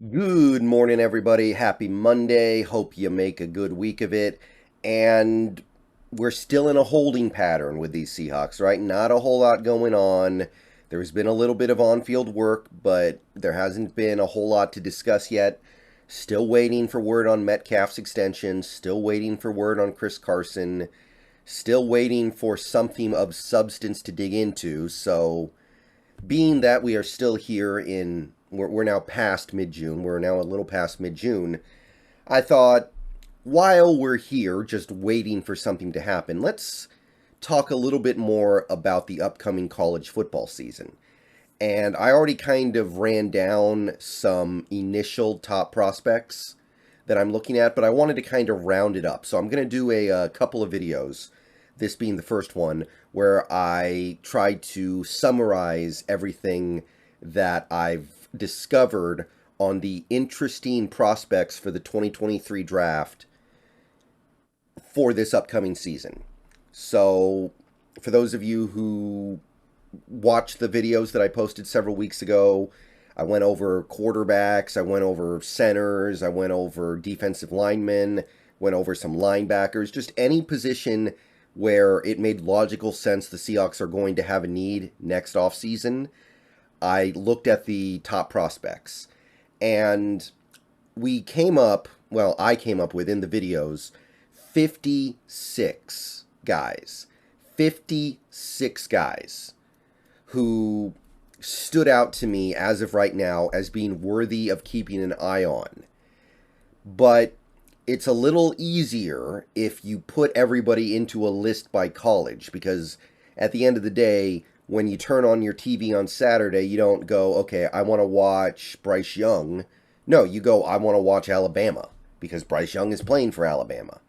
Good morning, everybody. Happy Monday. Hope you make a good week of it. And we're still in a holding pattern with these Seahawks, right? Not a whole lot going on. There's been a little bit of on field work, but there hasn't been a whole lot to discuss yet. Still waiting for word on Metcalf's extension. Still waiting for word on Chris Carson. Still waiting for something of substance to dig into. So being that we are still here in, we're now past mid-June, we're now a little past mid-June, I thought, while we're here just waiting for something to happen, let's talk a little bit more about the upcoming college football season. And I already kind of ran down some initial top prospects that I'm looking at, but I wanted to kind of round it up. So I'm going to do a couple of videos, this being the first one, where I try to summarize everything that I've discovered on the interesting prospects for the 2023 draft for this upcoming season. So, for those of you who watched the videos that I posted several weeks ago, I went over quarterbacks, I went over centers, I went over defensive linemen, went over some linebackers, just any position where it made logical sense the Seahawks are going to have a need next offseason. I looked at the top prospects. And we came up, well, I came up with in the videos 56 guys. 56 guys who stood out to me as of right now as being worthy of keeping an eye on. But it's a little easier if you put everybody into a list by college, because at the end of the day, when you turn on your TV on Saturday, you don't go, okay, I want to watch Bryce Young. No, you go, I want to watch Alabama, because Bryce Young is playing for Alabama.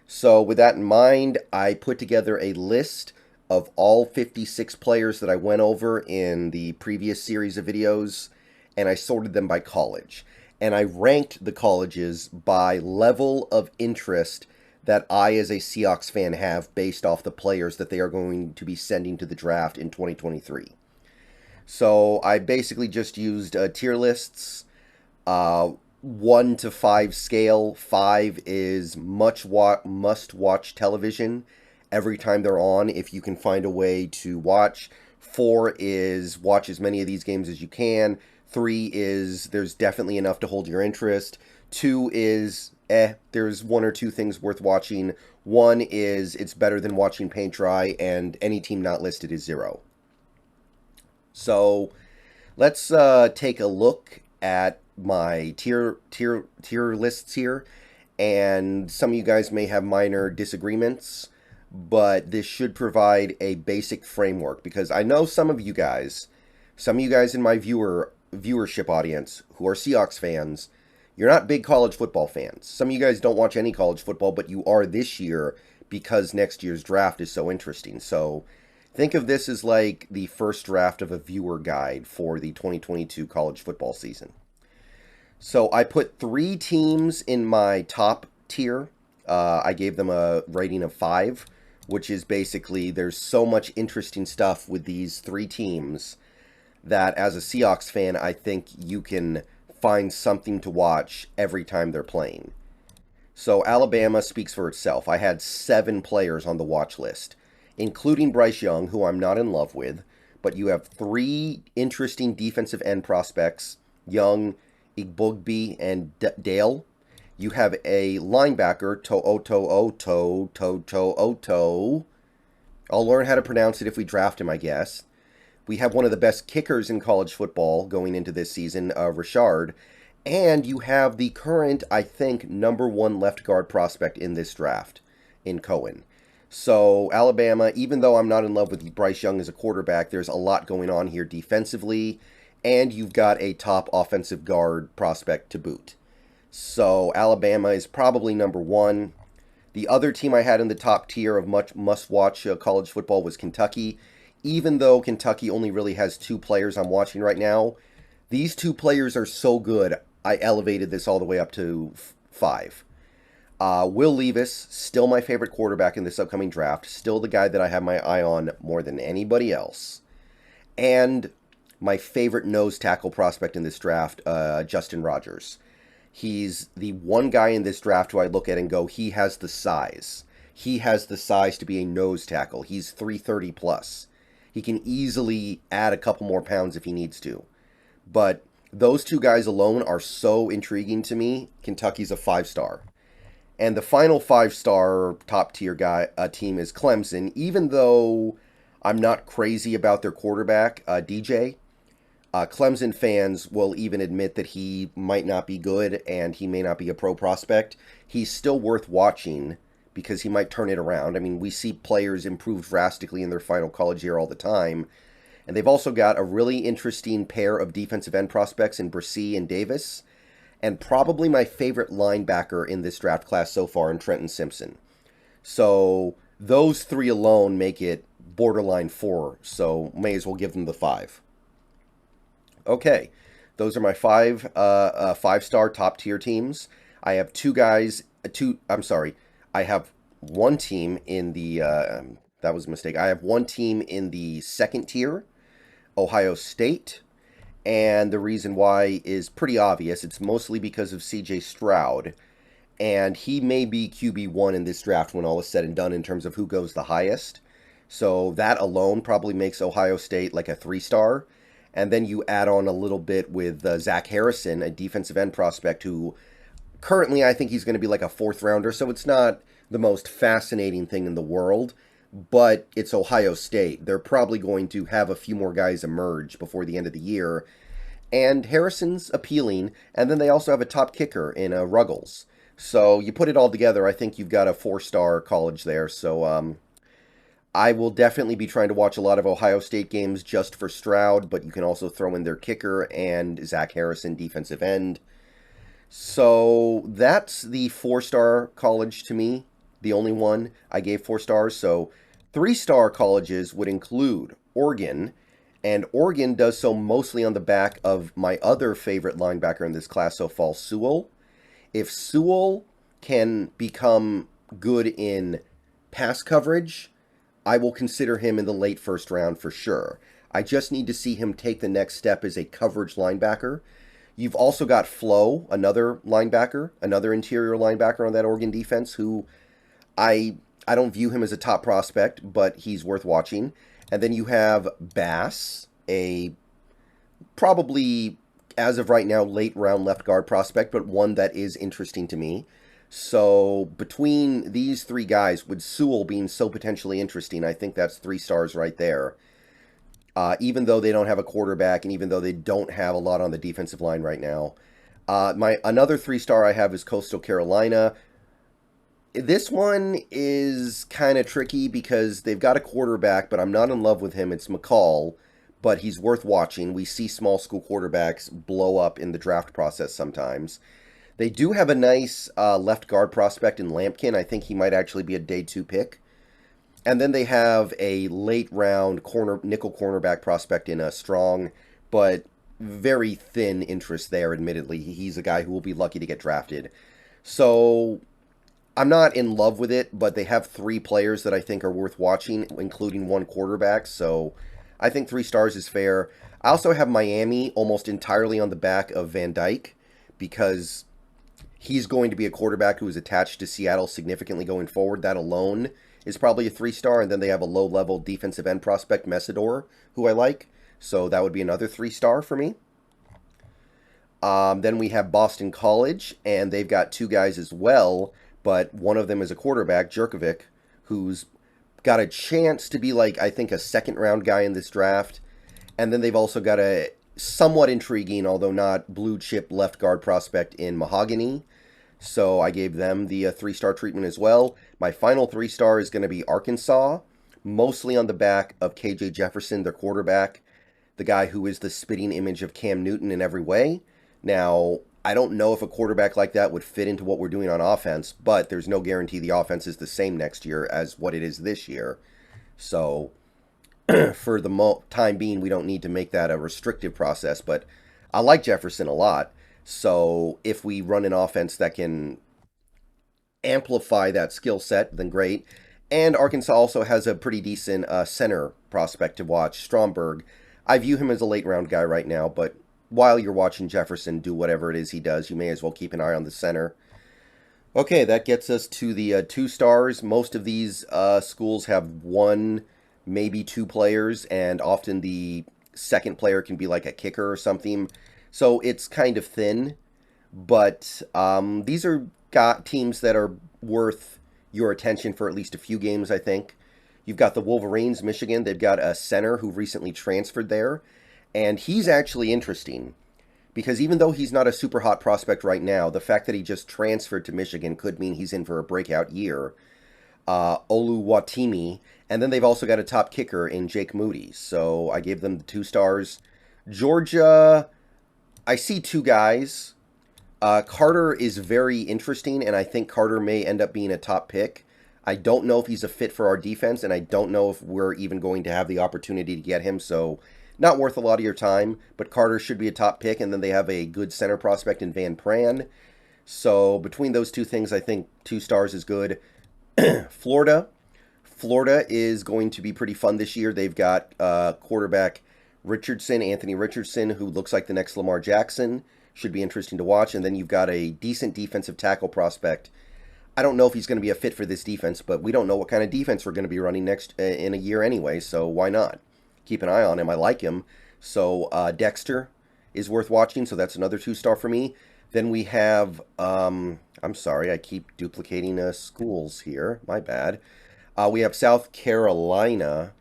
So with that in mind, I put together a list of all 56 players that I went over in the previous series of videos, and I sorted them by college. And I ranked the colleges by level of interest that I, as a Seahawks fan, have based off the players that they are going to be sending to the draft in 2023. So I basically just used tier lists, 1 to 5 scale. 5 is must-watch television every time they're on, if you can find a way to watch. 4 is watch as many of these games as you can. 3 is there's definitely enough to hold your interest. 2 is there's 1 or 2 things worth watching. 1 is it's better than watching paint dry, and any team not listed is 0. So let's take a look at my tier lists here, and some of you guys may have minor disagreements, but this should provide a basic framework, because I know some of you guys in my viewership audience who are Seahawks fans, you're not big college football fans. Some of you guys don't watch any college football, but you are this year because next year's draft is so interesting. So think of this as like the first draft of a viewer guide for the 2022 college football season. So I put 3 teams in my top tier. I gave them a rating of 5, which is basically there's so much interesting stuff with these 3 teams that as a Seahawks fan, I think you can find something to watch every time they're playing. So Alabama speaks for itself. I had 7 players on the watch list, including Bryce Young, who I'm not in love with, but you have 3 interesting defensive end prospects, Young, Igbogbe, and Dale. You have a linebacker, To'o. I'll learn how to pronounce it if we draft him, I guess. We have one of the best kickers in college football going into this season, Richard. And you have the current, I think, number 1 left guard prospect in this draft, in Cohen. So Alabama, even though I'm not in love with Bryce Young as a quarterback, there's a lot going on here defensively. And you've got a top offensive guard prospect to boot. So Alabama is probably number 1. The other team I had in the top tier of much must-watch college football was Kentucky. Even though Kentucky only really has 2 players I'm watching right now, these 2 players are so good, I elevated this all the way up to 5. Will Levis, still my favorite quarterback in this upcoming draft, still the guy that I have my eye on more than anybody else. And my favorite nose tackle prospect in this draft, Justin Rogers. He's the one guy in this draft who I look at and go, he has the size. He has the size to be a nose tackle. He's 330 plus. He can easily add a couple more pounds if he needs to. But those two guys alone are so intriguing to me. Kentucky's a 5-star. And the final 5-star top tier team is Clemson, even though I'm not crazy about their quarterback, DJ. Clemson fans will even admit that he might not be good and he may not be a pro prospect. He's still worth watching because he might turn it around. I mean, we see players improve drastically in their final college year all the time. And they've also got a really interesting pair of defensive end prospects in Brissy and Davis. And probably my favorite linebacker in this draft class so far in Trenton Simpson. So those three alone make it borderline 4. So may as well give them the 5. Okay, those are my 5-star top tier teams. I have I have one team in the, that was a mistake. I have one team in the second tier, Ohio State. And the reason why is pretty obvious. It's mostly because of C.J. Stroud. And he may be QB1 in this draft when all is said and done in terms of who goes the highest. So that alone probably makes Ohio State like a 3-star. And then you add on a little bit with Zach Harrison, a defensive end prospect who currently I think he's going to be like a 4th rounder. So it's not the most fascinating thing in the world. But it's Ohio State. They're probably going to have a few more guys emerge before the end of the year. And Harrison's appealing. And then they also have a top kicker in Ruggles. So you put it all together, I think you've got a 4-star college there. So I will definitely be trying to watch a lot of Ohio State games just for Stroud. But you can also throw in their kicker and Zach Harrison, defensive end. So that's the 4-star college to me. The only one I gave 4 stars. So 3-star colleges would include Oregon. And Oregon does so mostly on the back of my other favorite linebacker in this class so far, Sewell. If Sewell can become good in pass coverage, I will consider him in the late first round for sure. I just need to see him take the next step as a coverage linebacker. You've also got Flo, another linebacker, another interior linebacker on that Oregon defense who I don't view him as a top prospect, but he's worth watching. And then you have Bass, a probably, as of right now, late round left guard prospect, but one that is interesting to me. So between these 3 guys, with Sewell being so potentially interesting, I think that's 3 stars right there. Even though they don't have a quarterback and even though they don't have a lot on the defensive line right now. Another 3-star I have is Coastal Carolina. This one is kind of tricky because they've got a quarterback, but I'm not in love with him. It's McCall, but he's worth watching. We see small school quarterbacks blow up in the draft process sometimes. They do have a nice left guard prospect in Lampkin. I think he might actually be a day 2 pick. And then they have a late round nickel cornerback prospect in a Strong, but very thin interest there, admittedly. He's a guy who will be lucky to get drafted. So I'm not in love with it, but they have 3 players that I think are worth watching, including 1 quarterback. So I think 3 stars is fair. I also have Miami almost entirely on the back of Van Dyke because he's going to be a quarterback who is attached to Seattle significantly going forward. That alone is probably a 3-star. And then they have a low-level defensive end prospect, Messidor, who I like. So that would be another 3-star for me. Then we have Boston College, and they've got 2 guys as well. But one of them is a quarterback, Jerkovic, who's got a chance to be like, I think, a 2nd-round guy in this draft. And then they've also got a somewhat intriguing, although not blue-chip left guard prospect in Mahogany. So I gave them the 3-star treatment as well. My final 3-star is going to be Arkansas, mostly on the back of KJ Jefferson, their quarterback, the guy who is the spitting image of Cam Newton in every way. Now, I don't know if a quarterback like that would fit into what we're doing on offense, but there's no guarantee the offense is the same next year as what it is this year. So for the time being, we don't need to make that a restrictive process, but I like Jefferson a lot. So if we run an offense that can amplify that skill set, then great. And Arkansas also has a pretty decent center prospect to watch, Stromberg. I view him as a late round guy right now, but while you're watching Jefferson do whatever it is he does, you may as well keep an eye on the center. Okay, that gets us to the 2 stars. Most of these schools have one, maybe 2 players, and often the second player can be like a kicker or something. So it's kind of thin, but these are got teams that are worth your attention for at least a few games, I think. You've got the Wolverines, Michigan. They've got a center who recently transferred there, and he's actually interesting because even though he's not a super hot prospect right now, the fact that he just transferred to Michigan could mean he's in for a breakout year. Oluwatimi, and then they've also got a top kicker in Jake Moody. So I gave them the 2 stars. Georgia, I see 2 guys. Carter is very interesting, and I think Carter may end up being a top pick. I don't know if he's a fit for our defense, and I don't know if we're even going to have the opportunity to get him, so not worth a lot of your time, but Carter should be a top pick, and then they have a good center prospect in Van Pran. So between those 2 things, I think 2 stars is good. Florida. Florida is going to be pretty fun this year. They've got quarterback Anthony Richardson, who looks like the next Lamar Jackson. Should be interesting to watch. And then you've got a decent defensive tackle prospect. I don't know if he's going to be a fit for this defense, but we don't know what kind of defense we're going to be running next in a year anyway, so why not? Keep an eye on him. I like him. So Dexter is worth watching, so that's another 2-star for me. Then we have, I'm sorry, I keep duplicating schools here. My bad. We have South Carolina.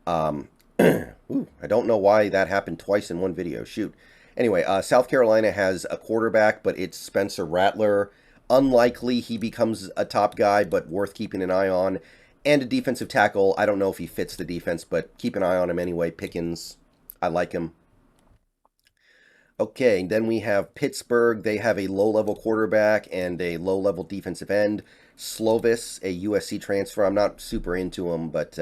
I don't know why that happened twice in one video. Shoot. Anyway, South Carolina has a quarterback, but it's Spencer Rattler. Unlikely he becomes a top guy, but worth keeping an eye on. And a defensive tackle. I don't know if he fits the defense, but keep an eye on him anyway. Pickens. I like him. Okay, then we have Pittsburgh. They have a low-level quarterback and a low-level defensive end. Slovis, a USC transfer. I'm not super into him, but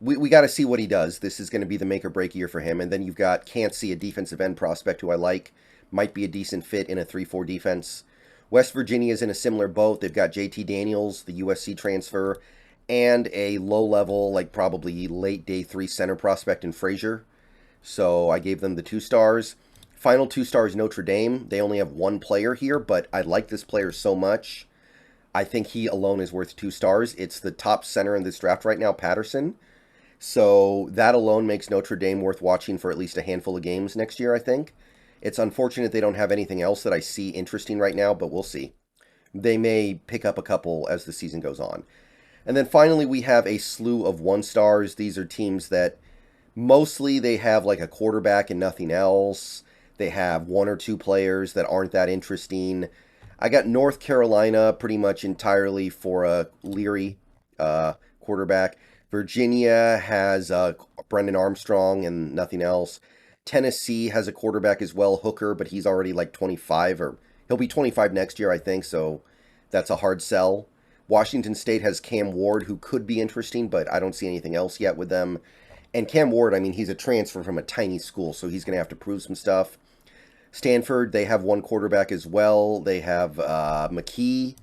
we got to see what he does. This is going to be the make-or-break year for him. And then you've got Cansey, a defensive end prospect who I like. Might be a decent fit in a 3-4 defense. West Virginia is in a similar boat. They've got JT Daniels, the USC transfer, and a low-level, like probably late day 3 center prospect in Frazier. So I gave them the 2 stars. Final 2 stars, Notre Dame. They only have 1 player here, but I like this player so much. I think he alone is worth 2 stars. It's the top center in this draft right now, Patterson. So that alone makes Notre Dame worth watching for at least a handful of games next year, I think. It's unfortunate they don't have anything else that I see interesting right now, but we'll see. They may pick up a couple as the season goes on. And then finally, we have a slew of 1-stars. These are teams that mostly they have like a quarterback and nothing else. They have 1 or 2 players that aren't that interesting. I got North Carolina pretty much entirely for a Leary quarterback. Virginia has Brendan Armstrong and nothing else. Tennessee has a quarterback as well, Hooker, but he's already like 25, or he'll be 25 next year, I think, so that's a hard sell. Washington State has Cam Ward, who could be interesting, but I don't see anything else yet with them. And Cam Ward, I mean, he's a transfer from a tiny school, so he's going to have to prove some stuff. Stanford, they have 1 quarterback as well. They have McKee.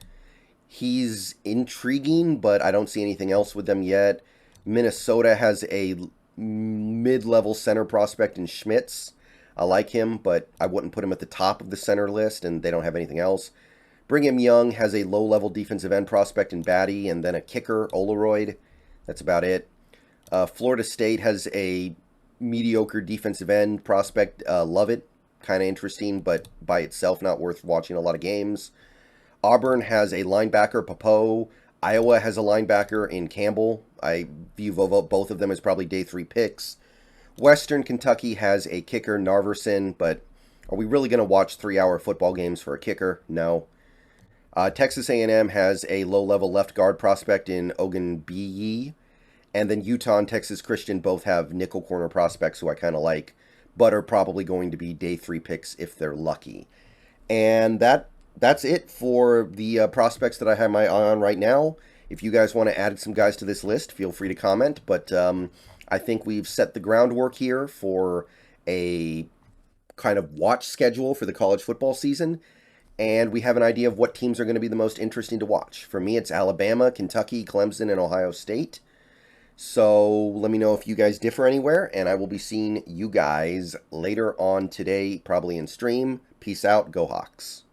He's intriguing, but I don't see anything else with them yet. Minnesota has a mid-level center prospect in Schmitz. I like him, but I wouldn't put him at the top of the center list, and they don't have anything else. Brigham Young has a low-level defensive end prospect in Batty, and then a kicker, Olaroyd. That's about it. Florida State has a mediocre defensive end prospect, Lovett. Kind of interesting, but by itself not worth watching a lot of games. Auburn has a linebacker, Papo. Iowa has a linebacker in Campbell. I view both of them as probably day 3 picks. Western Kentucky has a kicker, Narverson, but are we really going to watch 3-hour football games for a kicker? No. Texas A&M has a low-level left guard prospect in Ogunbiyi. And then Utah and Texas Christian both have nickel corner prospects who I kind of like, but are probably going to be day 3 picks if they're lucky. And that's it for the prospects that I have my eye on right now. If you guys want to add some guys to this list, feel free to comment. But I think we've set the groundwork here for a kind of watch schedule for the college football season. And we have an idea of what teams are going to be the most interesting to watch. For me, it's Alabama, Kentucky, Clemson, and Ohio State. So let me know if you guys differ anywhere, and I will be seeing you guys later on today, probably in stream. Peace out. Go Hawks.